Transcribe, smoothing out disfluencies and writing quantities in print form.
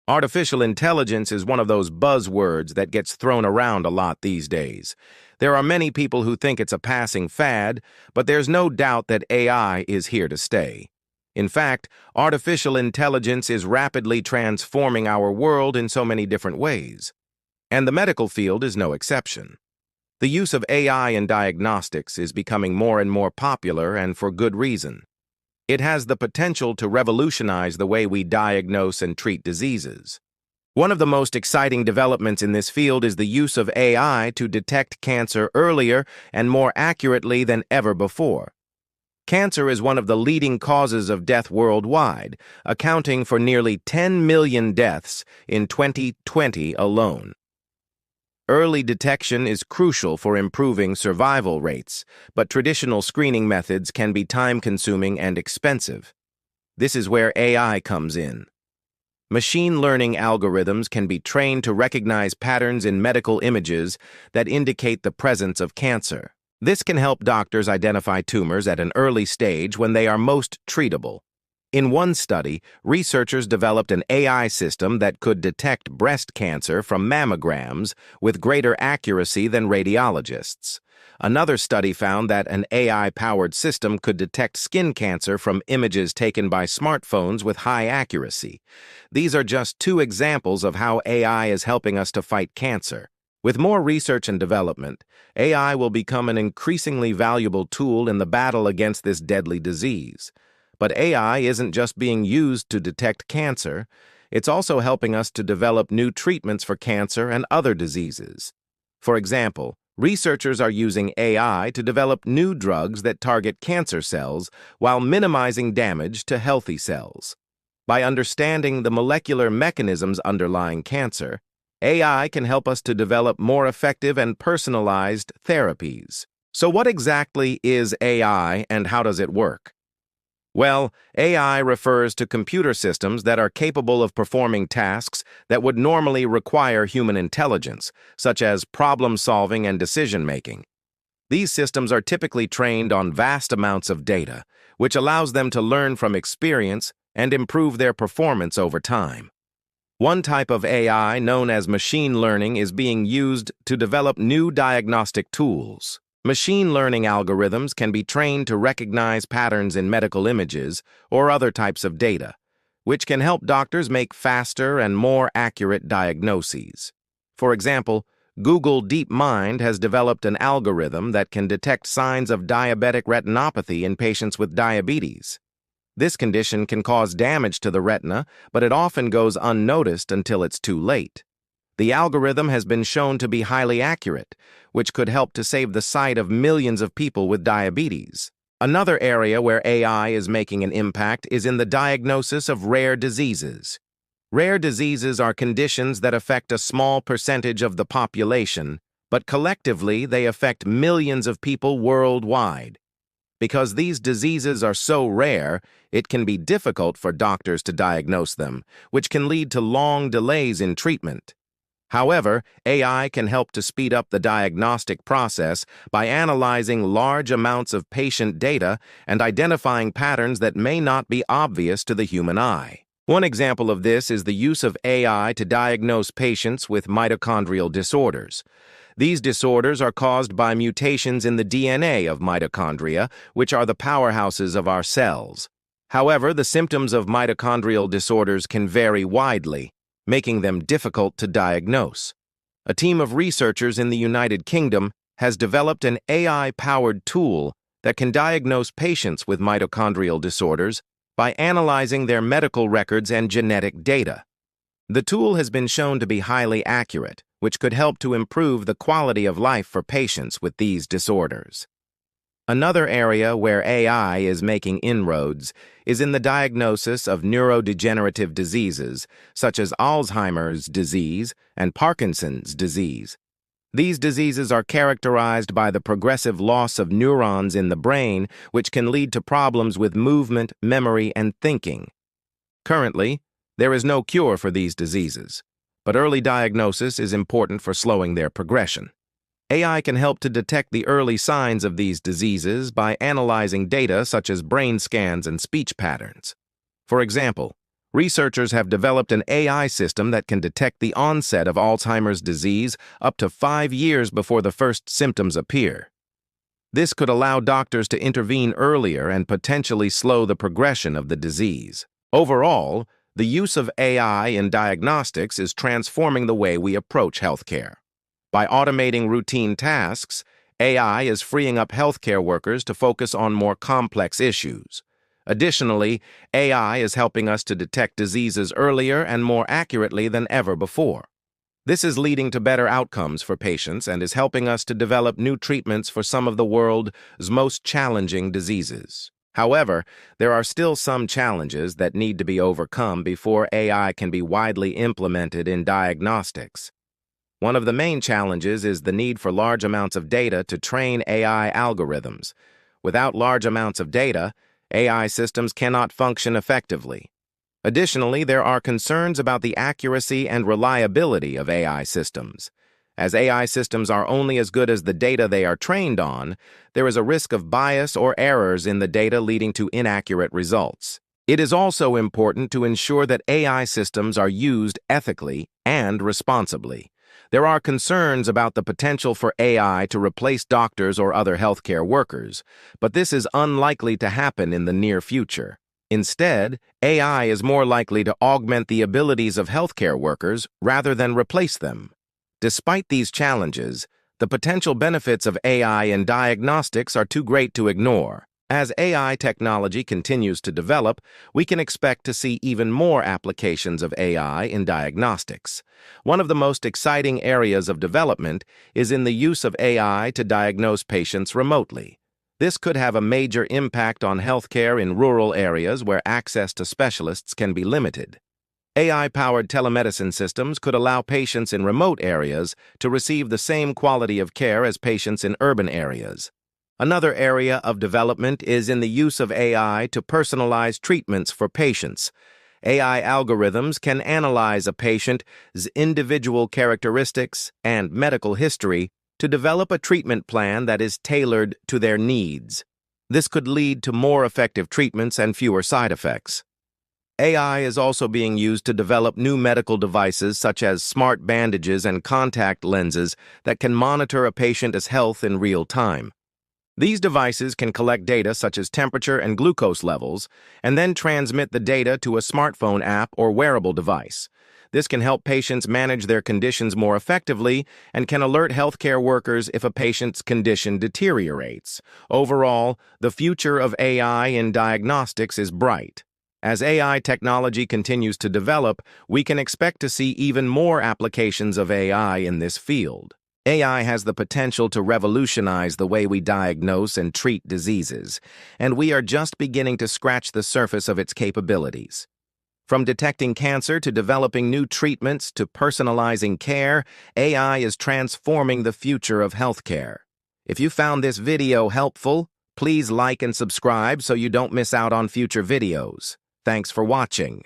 Artificial intelligence is one of those buzzwords that gets thrown around a lot these days. There are many people who think it's a passing fad, but there's no doubt that AI is here to stay. In fact, artificial intelligence is rapidly transforming our world in so many different ways. And the medical field is no exception. The use of AI in diagnostics is becoming more and more popular, and for good reason. It has the potential to revolutionize the way we diagnose and treat diseases. One of the most exciting developments in this field is the use of AI to detect cancer earlier and more accurately than ever before. Cancer is one of the leading causes of death worldwide, accounting for nearly 10 million deaths in 2020 alone. Early detection is crucial for improving survival rates, but traditional screening methods can be time-consuming and expensive. This is where AI comes in. Machine learning algorithms can be trained to recognize patterns in medical images that indicate the presence of cancer. This can help doctors identify tumors at an early stage when they are most treatable. In one study, researchers developed an AI system that could detect breast cancer from mammograms with greater accuracy than radiologists. Another study found that an AI-powered system could detect skin cancer from images taken by smartphones with high accuracy. These are just two examples of how AI is helping us to fight cancer. With more research and development, AI will become an increasingly valuable tool in the battle against this deadly disease. But AI isn't just being used to detect cancer, it's also helping us to develop new treatments for cancer and other diseases. For example, researchers are using AI to develop new drugs that target cancer cells while minimizing damage to healthy cells. By understanding the molecular mechanisms underlying cancer, AI can help us to develop more effective and personalized therapies. So what exactly is AI and how does it work? Well, AI refers to computer systems that are capable of performing tasks that would normally require human intelligence, such as problem-solving and decision-making. These systems are typically trained on vast amounts of data, which allows them to learn from experience and improve their performance over time. One type of AI, known as machine learning, is being used to develop new diagnostic tools. Machine learning algorithms can be trained to recognize patterns in medical images or other types of data, which can help doctors make faster and more accurate diagnoses. For example, Google DeepMind has developed an algorithm that can detect signs of diabetic retinopathy in patients with diabetes. This condition can cause damage to the retina, but it often goes unnoticed until it's too late. The algorithm has been shown to be highly accurate, which could help to save the sight of millions of people with diabetes. Another area where AI is making an impact is in the diagnosis of rare diseases. Rare diseases are conditions that affect a small percentage of the population, but collectively they affect millions of people worldwide. Because these diseases are so rare, it can be difficult for doctors to diagnose them, which can lead to long delays in treatment. However, AI can help to speed up the diagnostic process by analyzing large amounts of patient data and identifying patterns that may not be obvious to the human eye. One example of this is the use of AI to diagnose patients with mitochondrial disorders. These disorders are caused by mutations in the DNA of mitochondria, which are the powerhouses of our cells. However, the symptoms of mitochondrial disorders can vary widely, making them difficult to diagnose. A team of researchers in the United Kingdom has developed an AI-powered tool that can diagnose patients with mitochondrial disorders by analyzing their medical records and genetic data. The tool has been shown to be highly accurate, which could help to improve the quality of life for patients with these disorders. Another area where AI is making inroads is in the diagnosis of neurodegenerative diseases, such as Alzheimer's disease and Parkinson's disease. These diseases are characterized by the progressive loss of neurons in the brain, which can lead to problems with movement, memory, and thinking. Currently, there is no cure for these diseases, but early diagnosis is important for slowing their progression. AI can help to detect the early signs of these diseases by analyzing data such as brain scans and speech patterns. For example, Researchers have developed an AI system that can detect the onset of Alzheimer's disease up to 5 years before the first symptoms appear. This could allow doctors to intervene earlier and potentially slow the progression of the disease. Overall, the use of AI in diagnostics is transforming the way we approach healthcare. By automating routine tasks, AI is freeing up healthcare workers to focus on more complex issues. Additionally, AI is helping us to detect diseases earlier and more accurately than ever before. This is leading to better outcomes for patients and is helping us to develop new treatments for some of the world's most challenging diseases. However, there are still some challenges that need to be overcome before AI can be widely implemented in diagnostics. One of the main challenges is the need for large amounts of data to train AI algorithms. Without large amounts of data, AI systems cannot function effectively. Additionally, there are concerns about the accuracy and reliability of AI systems. As AI systems are only as good as the data they are trained on, there is a risk of bias or errors in the data leading to inaccurate results. It is also important to ensure that AI systems are used ethically and responsibly. There are concerns about the potential for AI to replace doctors or other healthcare workers, but this is unlikely to happen in the near future. Instead, AI is more likely to augment the abilities of healthcare workers rather than replace them. Despite these challenges, the potential benefits of AI in diagnostics are too great to ignore. As AI technology continues to develop, we can expect to see even more applications of AI in diagnostics. One of the most exciting areas of development is in the use of AI to diagnose patients remotely. This could have a major impact on healthcare in rural areas where access to specialists can be limited. AI-powered telemedicine systems could allow patients in remote areas to receive the same quality of care as patients in urban areas. Another area of development is in the use of AI to personalize treatments for patients. AI algorithms can analyze a patient's individual characteristics and medical history to develop a treatment plan that is tailored to their needs. This could lead to more effective treatments and fewer side effects. AI is also being used to develop new medical devices such as smart bandages and contact lenses that can monitor a patient's health in real time. These devices can collect data such as temperature and glucose levels and then transmit the data to a smartphone app or wearable device. This can help patients manage their conditions more effectively and can alert healthcare workers if a patient's condition deteriorates. Overall, the future of AI in diagnostics is bright. As AI technology continues to develop, we can expect to see even more applications of AI in this field. AI has the potential to revolutionize the way we diagnose and treat diseases, and we are just beginning to scratch the surface of its capabilities. From detecting cancer to developing new treatments to personalizing care, AI is transforming the future of healthcare. If you found this video helpful, please like and subscribe so you don't miss out on future videos. Thanks for watching.